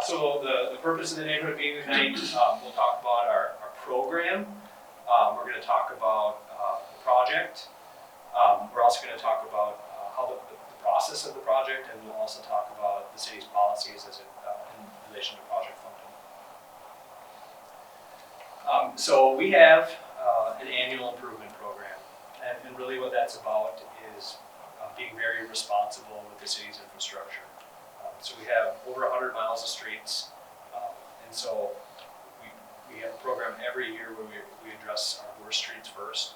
So the purpose of the neighborhood meeting tonight, we'll talk about our program. We're going to talk about the project. We're also going to talk about how the process of the project, and we'll also talk about the city's policies as in relation to project funding. So we have an annual improvement program, and really what that's about is being very responsible with the city's infrastructure. So we have over 100 miles of streets, and so we have a program every year where we address our worst streets first.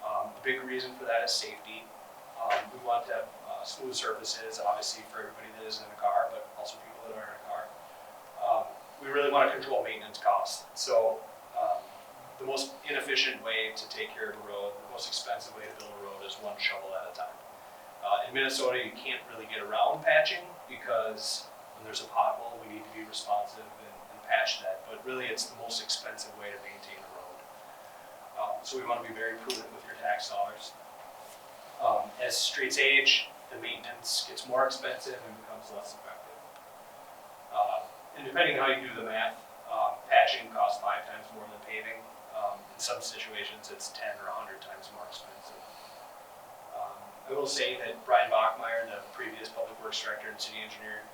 The big reason for that is safety. We want to have smooth surfaces, obviously for everybody that is in a car, but also people that aren't in a car. We really want to control maintenance costs. So the most inefficient way to take care of a road, the most expensive way to build a road is one shovel at a time. In Minnesota, you can't really get around patching because when there's a pothole, we need to be responsive and patch that. But really, it's the most expensive way to maintain a road. So we want to be very prudent with your tax dollars. As streets age, the maintenance gets more expensive and becomes less effective. And depending on how you do the math, patching costs 5 times more than paving. In some situations, it's 10 or 100 times more expensive. I will say that Brian Bachmeyer, the previous public works director and city engineer,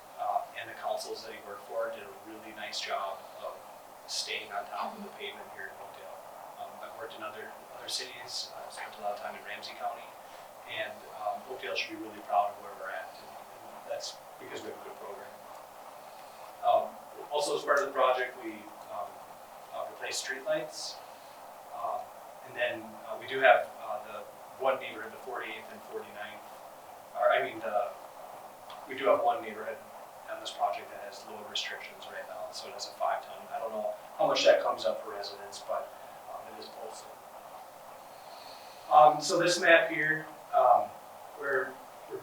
and the councils that he worked for did a really nice job of staying on top of the pavement here in Oakdale. I've worked in other cities. I've spent a lot of time in Ramsey County, and Oakdale should be really proud of where we're at, and that's because we have a good program. Also, as part of the project, we replaced streetlights, and then we do have the one neighborhood, the 48th and 49th, we do have one neighborhood on this project that has load restrictions right now, so it has a 5-ton. I don't know how much that comes up for residents, but it is posted. So this map here, we're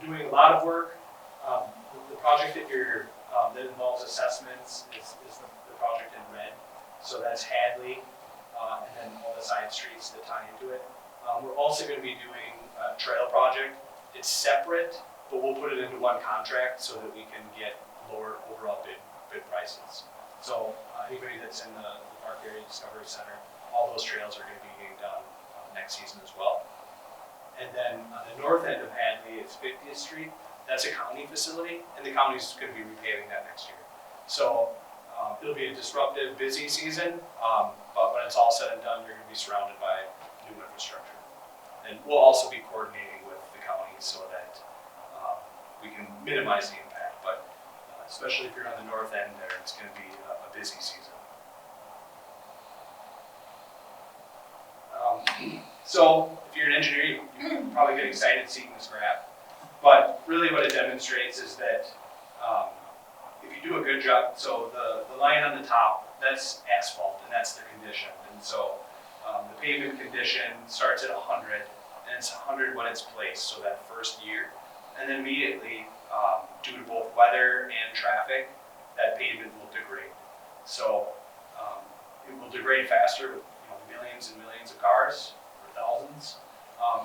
doing a lot of work. The project that involves assessments is the project in red, so that's Hadley, and then all the side streets that tie into it. We're also going to be doing a trail project. It's separate, but we'll put it into one contract so that we can get lower overall bid prices. So anybody that's in the Park Area Discovery Center, all those trails are going to be getting done next season as well. And then on the north end of Hadley, it's 50th Street. That's a county facility, and the county's going to be repaving that next year. So it'll be a disruptive, busy season, but when it's all said and done, you're going to be surrounded by new infrastructure. And we'll also be coordinating with the county so that we can minimize the impact. But especially if you're on the north end there, it's going to be a busy season. So if you're an engineer, you probably get excited seeing this graph. But really what it demonstrates is that if you do a good job, so the line on the top, that's asphalt, and that's the condition. And so the pavement condition starts at 100, and it's 100 when it's placed, so that first year. And then immediately, due to both weather and traffic, that pavement will degrade. So it will degrade faster with millions and millions of cars, or thousands.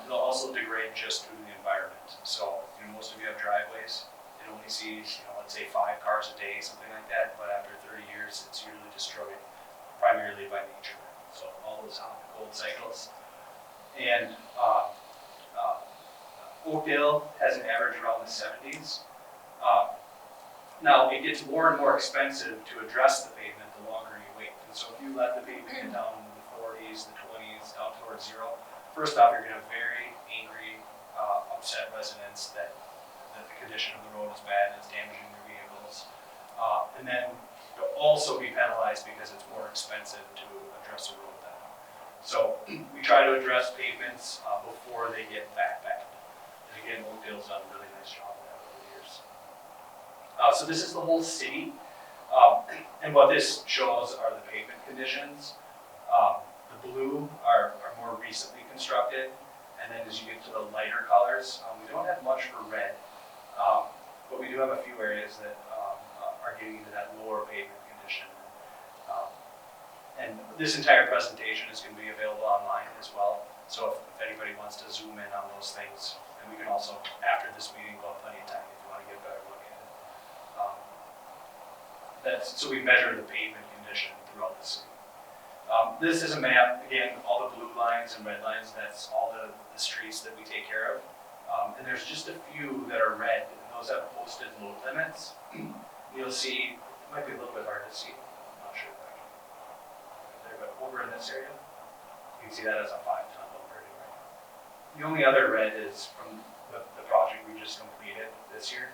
It'll also degrade just through the environment. So most of you have driveways. It only sees, let's say 5 cars a day, something like that. But after 30 years, it's usually destroyed primarily by nature. So all those hot and cold cycles. And Oakdale has an average around the 70s. Now it gets more and more expensive to address the pavement the longer you wait. And so if you let the pavement get down in the 40s, the 20s, down towards 0, first off, you're going to have very angry, upset residents that the condition of the road is bad and it's damaging their vehicles. And then you'll also be penalized because it's more expensive to address a road then. So we try to address pavements before they get that bad. And again, Oakdale's done a really nice job of that over the years. So this is the whole city. And what this shows are the pavement conditions. The blue are more recently constructed. And then as you get to the lighter colors, we don't have much for red. But we do have a few areas that are getting into that lower pavement condition. And this entire presentation is going to be available online as well. So if anybody wants to zoom in on those things, and we can also, after this meeting, we'll have plenty of time if you want to get a better look at it. So we measure the pavement condition throughout the city. This is a map, again, all the blue lines and red lines, that's all the streets that we take care of. And there's just a few that are red, and those have posted load limits. You'll see, it might be a little bit hard to see, I'm not sure if I can, there, but over in this area, you can see that as a 5-ton load rating right now. The only other red is from the project we just completed this year,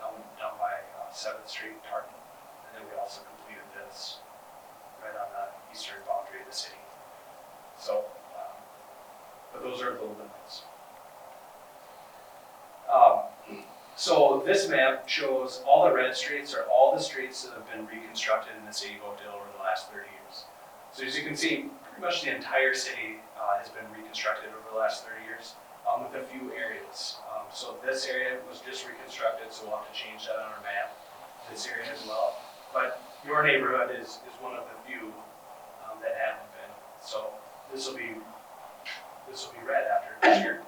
down by 7th Street, Tartan. And then we also completed this right on the eastern boundary of the city. So, but those are load limits. So this map shows all the red streets are all the streets that have been reconstructed in the city of Oakdale over the last 30 years. So as you can see, pretty much the entire city has been reconstructed over the last 30 years, with a few areas. So this area was just reconstructed, so we'll have to change that on our map, this area as well. But your neighborhood is one of the few that haven't been. So this will be red after this year.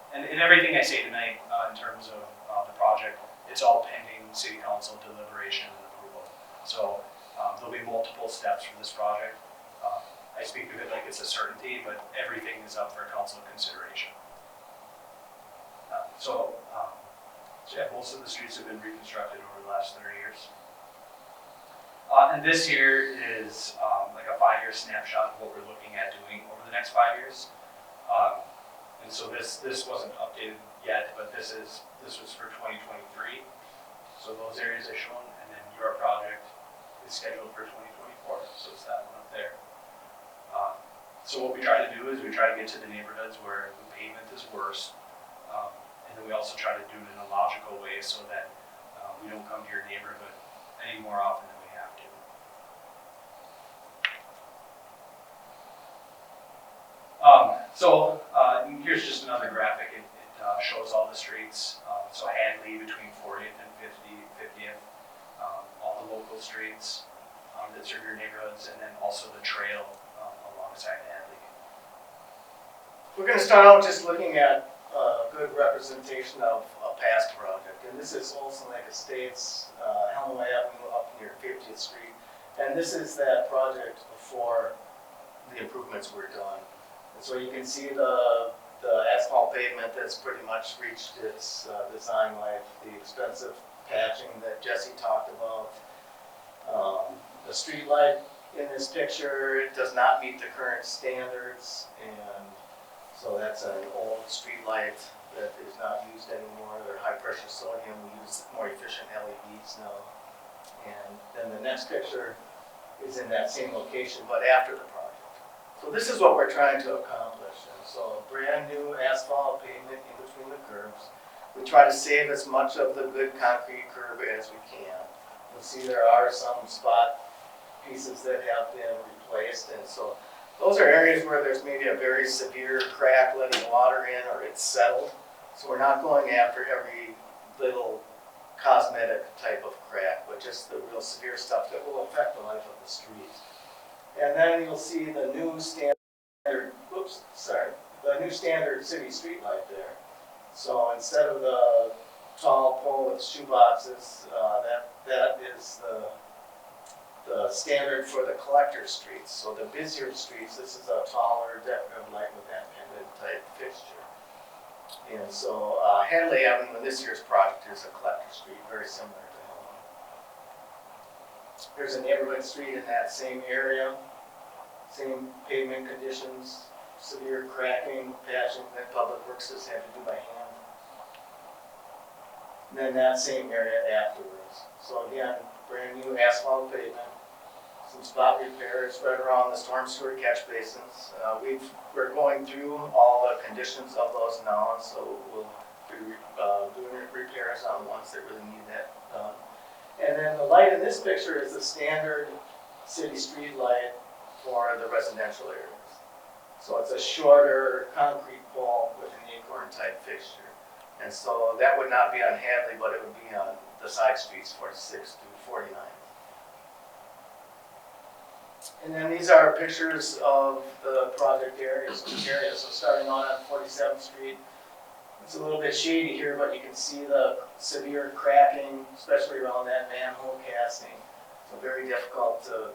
And everything I say tonight in terms of the project, it's all pending city council deliberation and approval. So there'll be multiple steps for this project. I speak of it like it's a certainty, but everything is up for council consideration. So yeah, most of the streets have been reconstructed over the last 30 years. And this here is like a 5-year snapshot of what we're looking at doing over the next 5 years. And so this wasn't updated yet, but this was for 2023. So those areas are shown, and then your project is scheduled for 2024. So it's that one up there. So what we try to do is we try to get to the neighborhoods where the pavement is worse, and then we also try to do it in a logical way so that we don't come to your neighborhood any more often than we have to. Here's just another graphic. It shows all the streets. So Hadley between 40th and 50th, all the local streets that serve your neighborhoods, and then also the trail alongside Hadley. We're going to start out just looking at a good representation of a past project. And this is Olson Lake Estates, Helmway Avenue up near 50th Street. And this is that project before the improvements were done. And so you can see the asphalt pavement that's pretty much reached its design life, the expensive patching that Jesse talked about. The street light in this picture, it does not meet the current standards, and so that's an old street light that is not used anymore. They're high pressure sodium. We use more efficient LEDs now. And then the next picture is in that same location, but after the project. So this is what we're trying to accomplish. And so brand new asphalt pavement in between the curbs. We try to save as much of the good concrete curb as we can. You'll see there are some spot pieces that have been replaced, and so those are areas where there's maybe a very severe crack letting water in or it's settled. So we're not going after every little cosmetic type of crack, but just the real severe stuff that will affect the life of the street. And then you'll see the new standard, the new standard city street light there. So instead of the tall pole with shoe boxes, that is the standard for the collector streets. So the busier streets, this is a taller decorative light with that pendant type fixture. And so Hadley Avenue in this year's project is a collector street, very similar to Helmway. Here's a neighborhood street in that same area, same pavement conditions, severe cracking, patching that Public Works has had to do by hand. And then that same area afterwards. So again, brand new asphalt pavement, some spot repairs right around the storm sewer catch basins. We're going through all the conditions of those now, so we'll be doing repairs on ones that really need that done. And then the light in this picture is the standard city street light for the residential areas. So it's a shorter concrete pole with an acorn type fixture. And so that would not be on Hadley, but it would be on the side streets 46 to 49. And then these are pictures of the project areas. So starting on 47th Street, It's a little bit shady here, but you can see the severe cracking, especially around that manhole casing. So very difficult to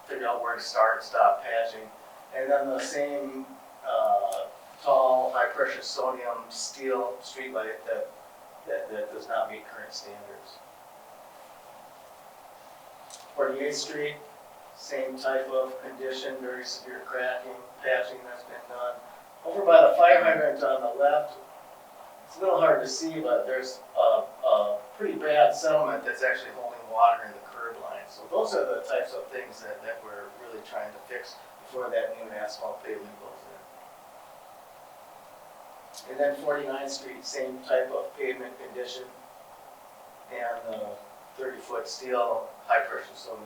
figure out where to start and stop patching. And then the same tall, high-pressure sodium steel streetlight that does not meet current standards. 48th Street, same type of condition, very severe cracking, patching that's been done. Over by the fire hydrant on the left, it's a little hard to see, but there's a pretty bad settlement that's actually holding water in the curb line. So those are the types of things that we're really trying to fix before that new asphalt pavement goes in. And then 49th Street, same type of pavement condition, and 30-foot steel, high-pressure sodium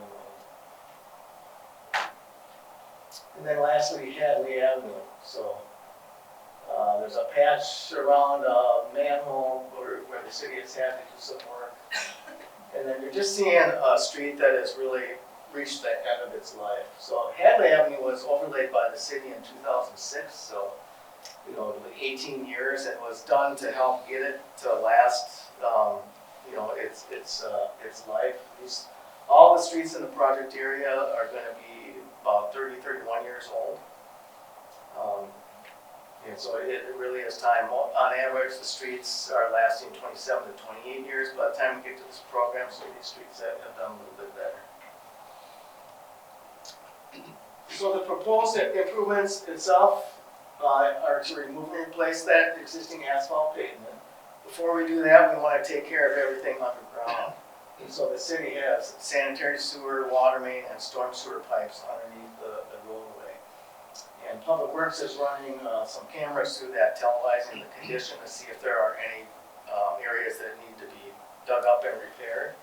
line. And then lastly, Hadley Avenue. So there's a patch around a manhole where the city has had to do some work. And then you're just seeing a street that has really reached the end of its life. So Hadley Avenue was overlaid by the city in 2006, so 18 years. It was done to help get it to last, its life. All the streets in the project area are going to be about 30, 31 years old. And so it really is time. On average, the streets are lasting 27 to 28 years by the time we get to this program, so these streets have done a little bit better. So the proposed improvements itself are to remove and replace that existing asphalt pavement. Before we do that, we want to take care of everything underground. And so the city has sanitary sewer, water main, and storm sewer pipes underneath the roadway. And Public Works is running some cameras through that, televising the condition to see if there are any areas that need to be dug up and repaired.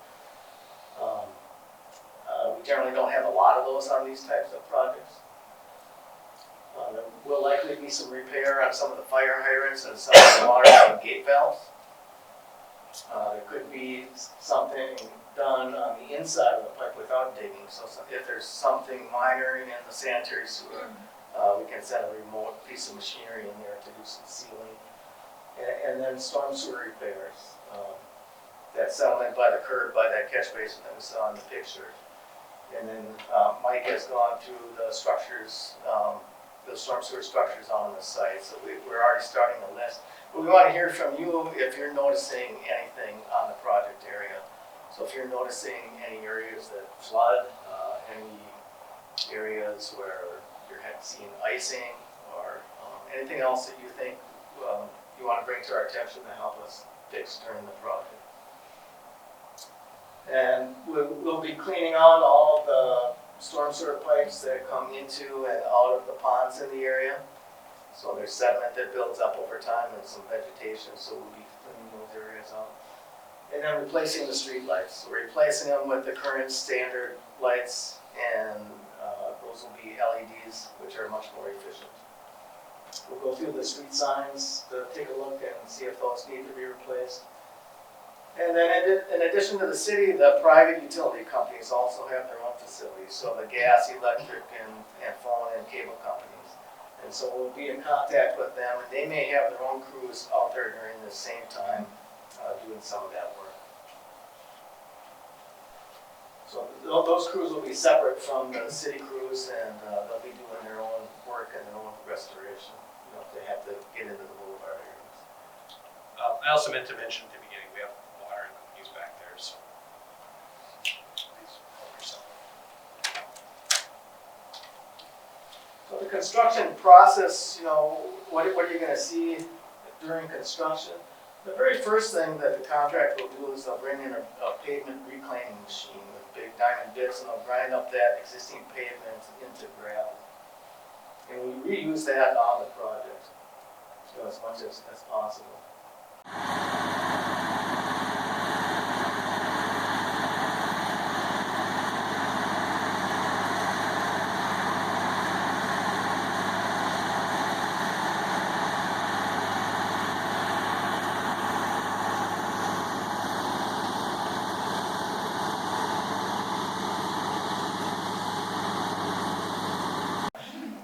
We generally don't have a lot of those on these types of projects. There will likely be some repair on some of the fire hydrants and some of the water and gate valves. There could be something done on the inside of the pipe without digging. So if there's something minor in the sanitary sewer, we can send a remote piece of machinery in there to do some sealing. And then storm sewer repairs. That settlement by the curb, by that catch basin that we saw in the picture. And then Mike has gone through the structures, the storm sewer structures on the site. So we're already starting the list. But we want to hear from you if you're noticing anything on the project area. So if you're noticing any areas that flood, any areas where you're seeing icing, or anything else that you think you want to bring to our attention to help us fix during the project. And we'll be cleaning out all the storm sewer pipes that come into and out of the ponds in the area. So there's sediment that builds up over time and some vegetation, so we'll be cleaning those areas out. And then replacing the street lights. So we're replacing them with the current standard lights, and those will be LEDs, which are much more efficient. We'll go through the street signs to take a look and see if those need to be replaced. And then in addition to the city, the private utility companies also have their own facilities. So the gas, electric, and phone and cable companies. And so we'll be in contact with them, and they may have their own crews out there during the same time doing some of that work. So those crews will be separate from the city crews, and they'll be doing their own work and their own restoration. If they have to get into the boulevard areas. I also meant to mention at the beginning, we have water and companies back there, so please help yourself. So the construction process, what are you going to see during construction? The very first thing that the contractor will do is they'll bring in a pavement reclaiming machine with big diamond bits, and they'll grind up that existing pavement into gravel. And we reuse that on the project, as much as possible.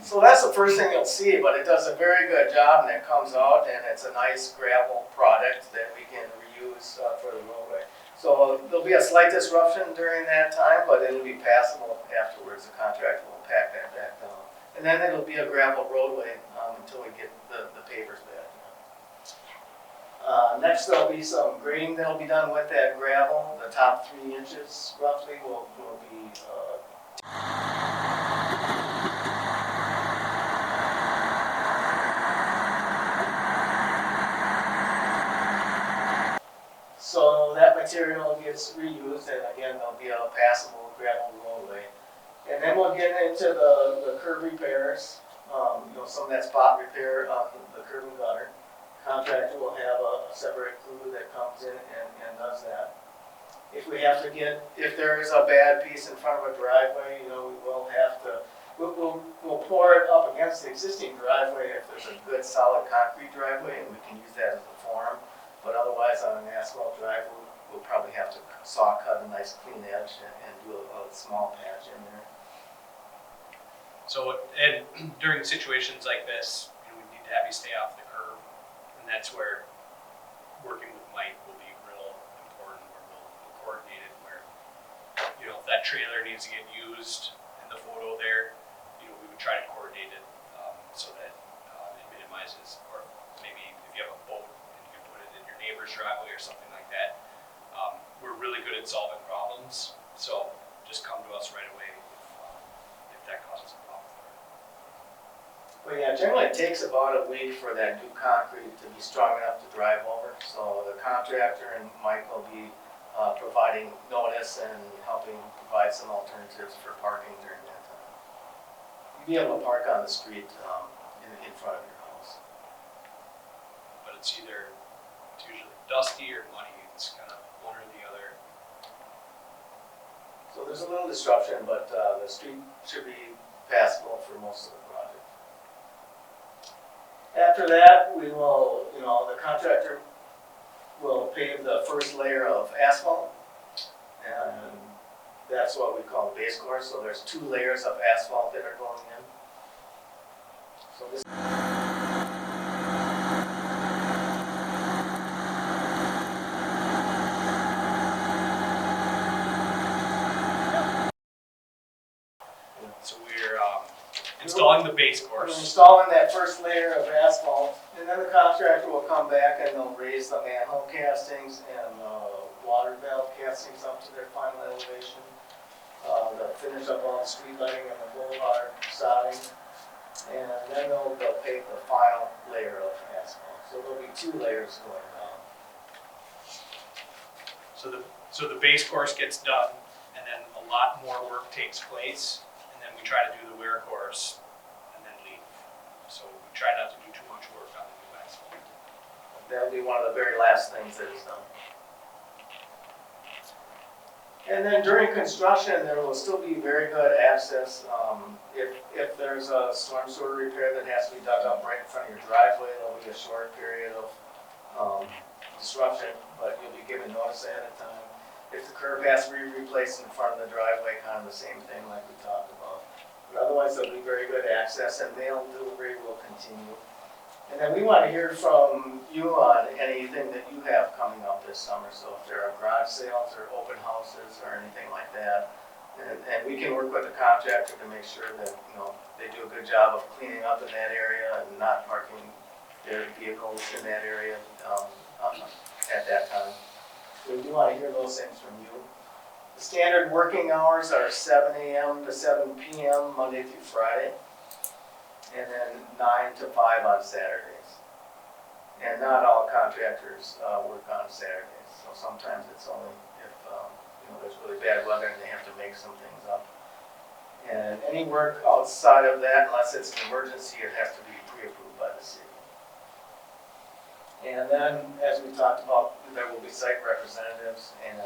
So that's the first thing you'll see, but it does a very good job, and it comes out, and it's a nice gravel product that we can reuse for the roadway. So there'll be a slight disruption during that time, but it'll be passable afterwards. The contractor will pack that back down. And then it'll be a gravel roadway until we get the pavers back. Next, there'll be some grading that'll be done with that gravel. The top 3 inches roughly will be so that material gets reused, and again, there'll be a passable gravel roadway. And then we'll get into the curb repairs, some of that spot repair on the curb and gutter. Contractor will have a separate crew that comes in and does that. If there is a bad piece in front of a driveway, we will have to, we'll pour it up against the existing driveway if there's a good solid concrete driveway, and we can use that as a form. But otherwise, on an asphalt drive, we'll probably have to saw cut a nice clean edge and do a small patch in there. So, and during situations like this, we need to have you stay off the curb, and that's where working with Mike will be real important, where we'll coordinate it, where, if that trailer needs to get used in the photo there, we would try to coordinate it so that it minimizes, or maybe if you have a boat and you can put it in your neighbor's driveway or something like that. We're really good at solving problems, so just come to us right away if that causes a problem. Well, yeah, generally it takes about a week for that new concrete to be strong enough to drive over. So the contractor and Mike will be providing notice and helping provide some alternatives for parking during that time. You'll be able to park on the street in front of your house. But it's usually dusty or muddy. It's kind of one or the other. So there's a little disruption, but the street should be passable for most of the project. After that, we will, the contractor will pave the first layer of asphalt, and that's what we call the base course. So there's 2 layers of asphalt that are going in. So this So we're installing the base we're course. installing that first layer of asphalt, and then the contractor will come back and they'll raise the manhole castings and water valve castings up to their final elevation. They'll finish up all the street lighting and the boulevard sodding, and then they'll pave the final layer of asphalt. So there'll be 2 layers going down. So the base course gets done, and then a lot more work takes place, and then we try to do the wear course and then leave. So we try not to do too much work on the new asphalt. That'll be one of the very last things that is done. And then during construction, there will still be very good access. If there's a storm sewer repair that has to be dug up right in front of your driveway, there'll be a short period of disruption, but you'll be given notice ahead of time. If the curb has to be replaced in front of the driveway, kind of the same thing like we talked about. But otherwise, there'll be very good access, and mail delivery will continue. And then we want to hear from you on anything that you have coming up this summer. So if there are garage sales or open houses or anything like that, and we can work with the contractor to make sure that they do a good job of cleaning up in that area and not parking their vehicles in that area at that time. So we do want to hear those things from you. The standard working hours are 7 a.m. to 7 p.m. Monday through Friday, and then 9 to 5 on Saturdays. And not all contractors work on Saturdays, so sometimes it's only if there's really bad weather and they have to make some things up. And any work outside of that, unless it's an emergency, it has to be pre-approved by the city. And then, as we talked about, there will be site representatives, and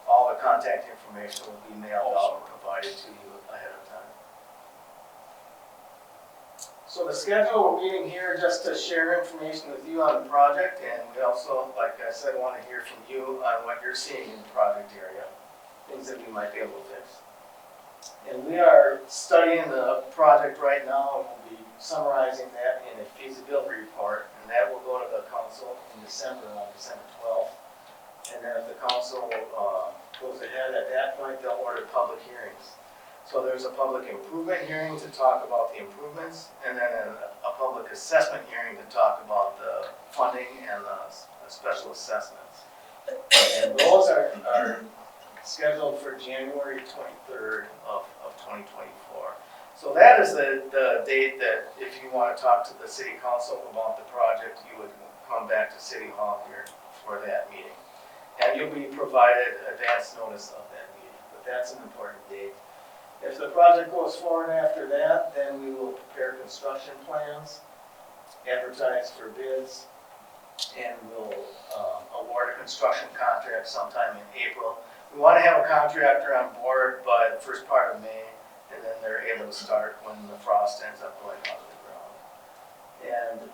all the contact information will be mailed out and provided to you ahead of time. So the schedule, we're meeting here just to share information with you on the project, and we also, like I said, want to hear from you on what you're seeing in the project area, things that we might be able to fix. And we are studying the project right now, and we'll be summarizing that in a feasibility report, and and that will go to the council in December, on December 12th. And then if the council goes ahead, at that point, they'll order public hearings. So there's a public improvement hearing to talk about the improvements, and then a public assessment hearing to talk about the funding and the special assessments. And those are scheduled for January 23rd of 2024. So that is the date that if you want to talk to the city council about the project, you would come back to City Hall here for that meeting. And you'll be provided advance notice of that meeting, but that's an important date. If the project goes forward after that, then we will prepare construction plans, advertise for bids, and we'll award a construction contract sometime in April. We want to have a contractor on board by the first part of May, and then they're able to start when the frost ends up going out of the ground. And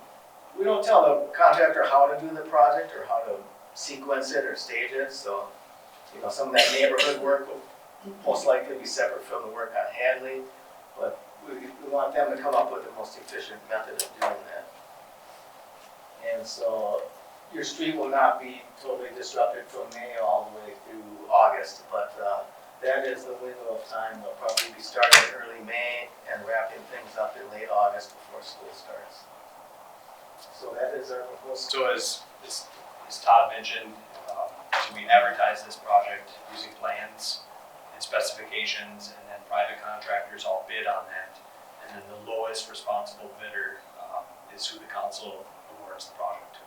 we don't tell the contractor how to do the project or how to sequence it or stage it, so some of that neighborhood work will most likely be separate from the work on Hadley, but we want them to come up with the most efficient method of doing that. And so your street will not be totally disrupted from May all the way through August, but that is the window of time. They'll probably be starting in early May and wrapping things up in late August before school starts. So that is our proposal. So as Todd mentioned, so we advertise this project using plans and specifications, and then private contractors all bid on that. And then the lowest responsible bidder is who the council awards the project to.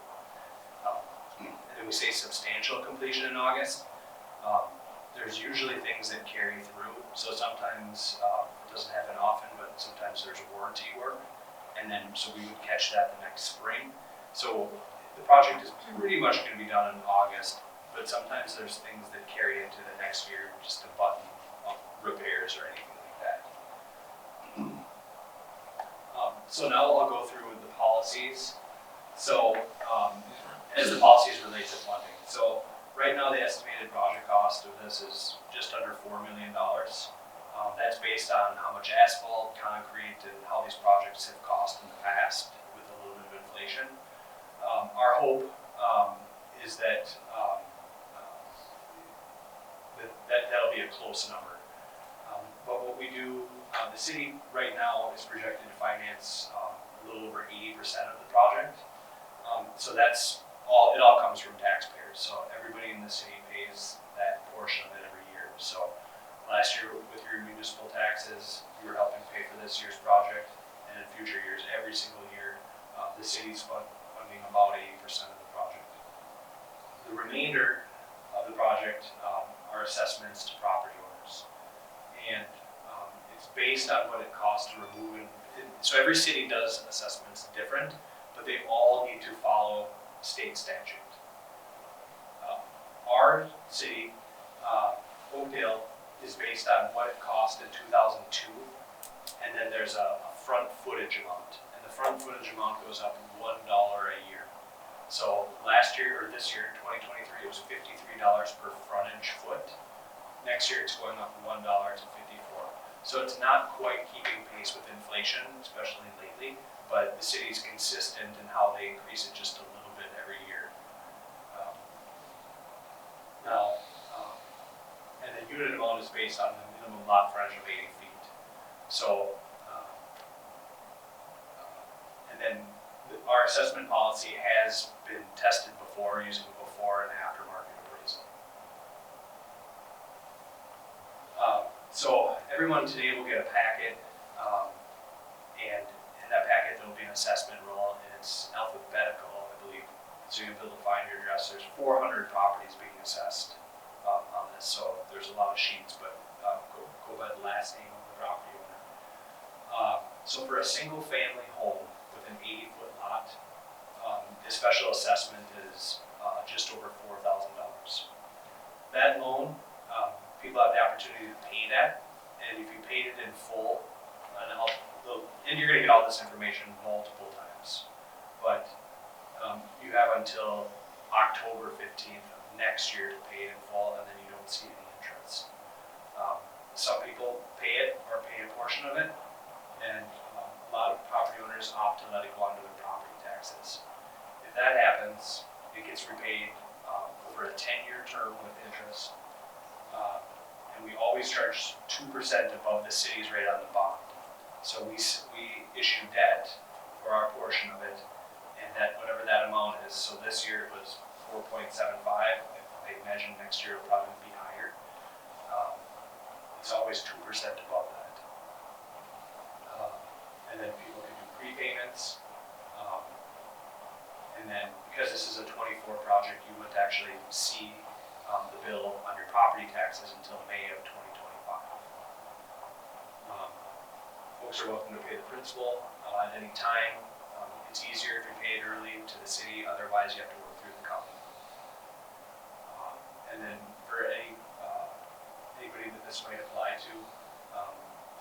And then we say substantial completion in August. There's usually things that carry through. So sometimes it doesn't happen often, but sometimes there's warranty work. And then, so we would catch that the next spring. So the project is pretty much going to be done in August, but sometimes there's things that carry into the next year, just a button repairs or anything like that. So now I'll go through the policies. So as the policies relate to funding. So right now the estimated project cost of this is just under $4 million. That's based on how much asphalt, concrete, and how these projects have cost in the past with a little bit of inflation. Our hope is that that'll be a close number. But what we do, the city right now is projected to finance a little over 80% of the project. So that's all, it all comes from taxpayers. So everybody in the city pays that portion of it every year. So last year with your municipal taxes, you were helping pay for this year's project, and in future years, every single year, the city's funding about 80% of the project. The remainder of the project are assessments to property owners. And it's based on what it costs to remove it. So every city does assessments different, but they all need to follow state statute. Our city, Oakdale, is based on what it cost in 2002, and then there's a front footage amount. And the front footage amount goes up $1 a year. So last year, or this year, 2023, it was $53 per frontage foot. Next year, it's going up $1 to $54. So it's not quite keeping pace with inflation, especially lately, but the city's consistent in how they increase it just a little bit every year. And the unit amount is based on the minimum lot frontage of 80 feet. So, and then our assessment policy has been tested before using before and after market appraisal. So everyone today will get a packet, and in that packet there will be an assessment roll, and it's alphabetical, I believe. So you'll be able to find your address. There's 400 properties being assessed on this, so there's a lot of sheets, but go by the last name of the property owner. So for a single family home with an 80-foot lot, the special assessment is just over $4,000. That loan, people have the opportunity to pay that, and if you paid it in full, and you're going to get all this information multiple times, but you have until October 15th of next year to pay it in full, and then you don't see any interest. Some people pay it or pay a portion of it, and a lot of property owners opt to let it go onto their property taxes. that happens, it gets repaid over a 10-year term with interest. And we always charge 2% above the city's rate on the bond. So we issue debt for our portion of it, and that whatever that amount is. So this year it was 4.75. I imagine next year it'll probably be higher. It's always 2% above that. And then people can do prepayments. And then because this is a 24 project, you wouldn't actually see the bill on your property taxes until May of 2025. Folks are welcome to pay the principal at any time. It's easier if you pay it early to the city, otherwise you have to work through the county. And then for anybody that this might apply to,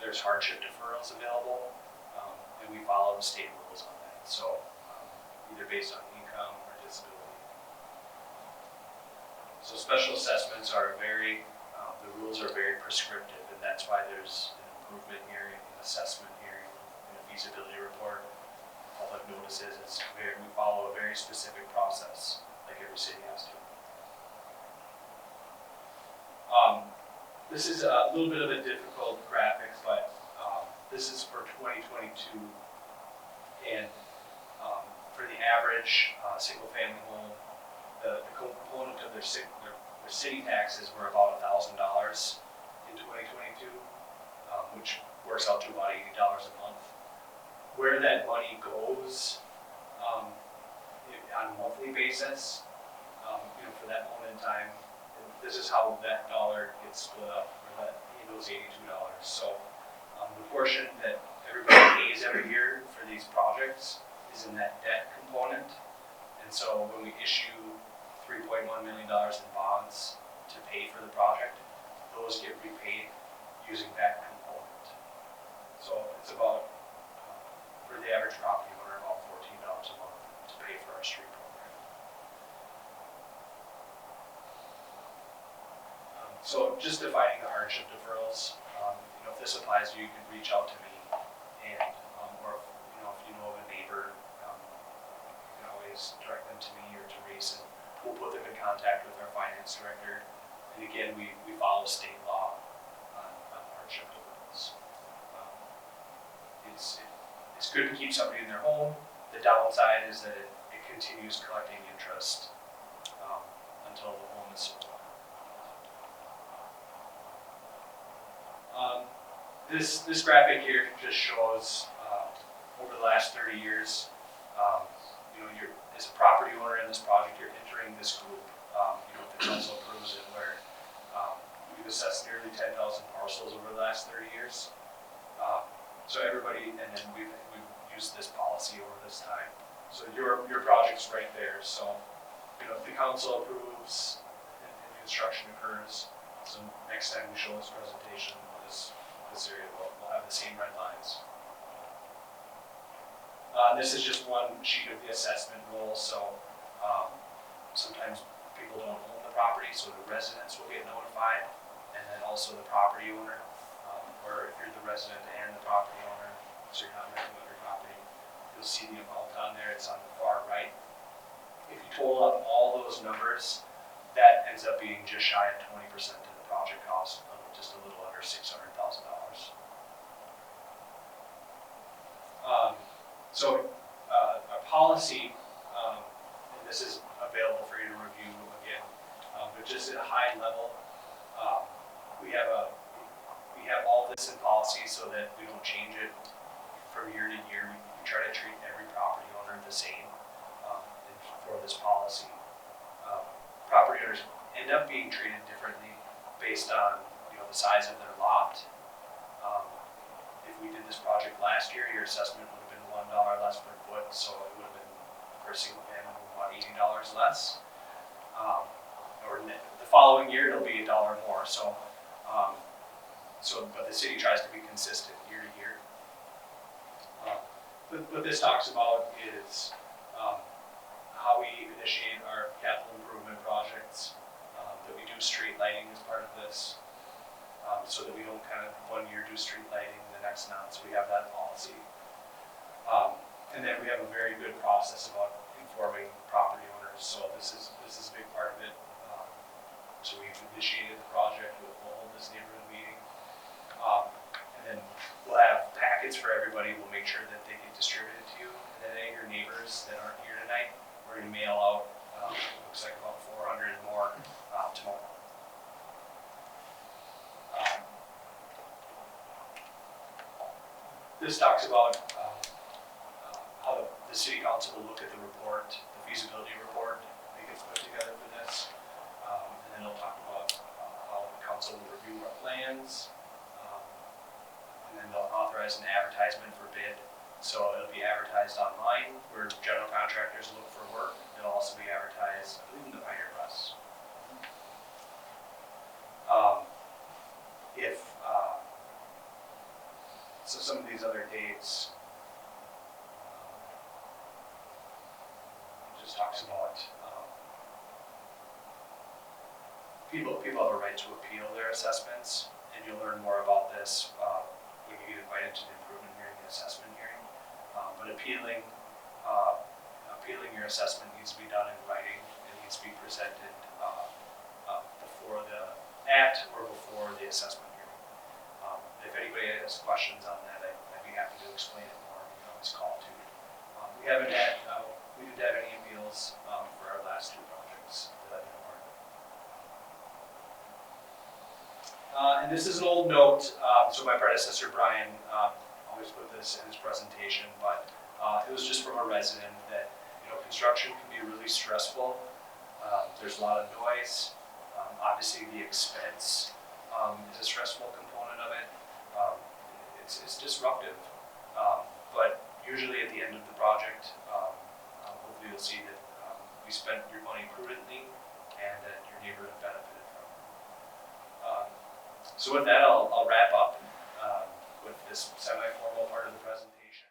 there's hardship deferrals available, and we follow the state rules on that. So either based on income or disability. So special assessments are the rules are very prescriptive, and that's why there's an improvement hearing, an assessment hearing, and a feasibility report, public notices. We follow a very specific process, like every city has to. This is a little bit of a difficult graphic, but this is for 2022, and for the average single-family home, the component of their city taxes were about $1,000 in 2022, which works out to about $80 a month. Where that money goes on a monthly basis, for that moment in time, this is how that dollar gets split up, or those $82. So the portion that everybody pays every year for these projects is in that debt component. And so when we issue $3.1 million in bonds to pay for the project, those get repaid using that component. So it's about, for the average property owner, about $14 a month to pay for our street program. So just defining the hardship deferrals, if this applies to you, you can reach out to me, and or if you know of a neighbor, you can always direct them to me or to Reese, and we'll put them in contact with our finance director. And again, we follow state law on hardship deferrals. It's good to keep somebody in their home. The downside is that it continues collecting interest until the home is sold. This graphic here just shows over the last 30 years, you're, as a property owner in this project, you're entering this group. If the council approves it, where we've assessed nearly 10,000 parcels over the last 30 years. So everybody, and then we've used this policy over this time. So your project's right there. So if the council approves and construction occurs, so next time we show this presentation, this area will have the same red lines. This is just one sheet of the assessment rules. So sometimes people don't own the property, so the residents will get notified, and then also the property owner, or if you're the resident and the property owner, so you're not renting out your property, you'll see the amount on there. It's on the far right. If you total up all those numbers, that ends up being just shy of 20% of the project cost, of just a little under $600,000. So our policy, and this is available for you to review again, but just at a high level, we have all this in policy so that we don't change it from year to year. We try to treat every property owner the same for this policy. Property owners end up being treated differently based on the size of their lot. If we did this project last year, your assessment would have been $1 less per foot, so it would have been for a single family about $80 less. Or the following year, it'll be $1 more. So, but the city tries to be consistent year to year. What this talks about is how we initiate our capital improvement projects, that we do street lighting as part of this, so that we don't kind of one year do street lighting, the next not, so we have that policy. And then we have a very good process about non-conforming property owners. So this is a big part of it. So we've initiated the project. We'll hold this neighborhood meeting. And then we'll have packets for everybody. We'll make sure that they get distributed to you. And then any of your neighbors that aren't here tonight, we're going to mail out, looks like about 400 more tomorrow. This talks about how the city council will look at the report, the feasibility report that gets put together for this. And then it'll talk about how the council will review our plans. And then they'll authorize an advertisement for bid. So it'll be advertised online where general contractors look for work. It'll also be advertised, I believe, in the Pioneer Press. So some of these other dates just talks about people have a right to appeal their assessments, and you'll learn more about this when you get invited to the improvement hearing and assessment hearing. But appealing your assessment needs to be done in writing. It needs to be presented before the assessment hearing. If anybody has questions on that, I'd be happy to explain it more. You can always call too. We didn't have any appeals for our last two projects that I've been a part of. And this is an old note, so my predecessor Brian always put this in his presentation, but it was just from a resident that construction can be really stressful. There's a lot of noise. Obviously, the expense is a stressful component of it. It's disruptive, but usually at the end of the project, hopefully you'll see that we spent your money prudently and that your neighborhood benefited from it. So with that, I'll wrap up with this semi-formal part of the presentation.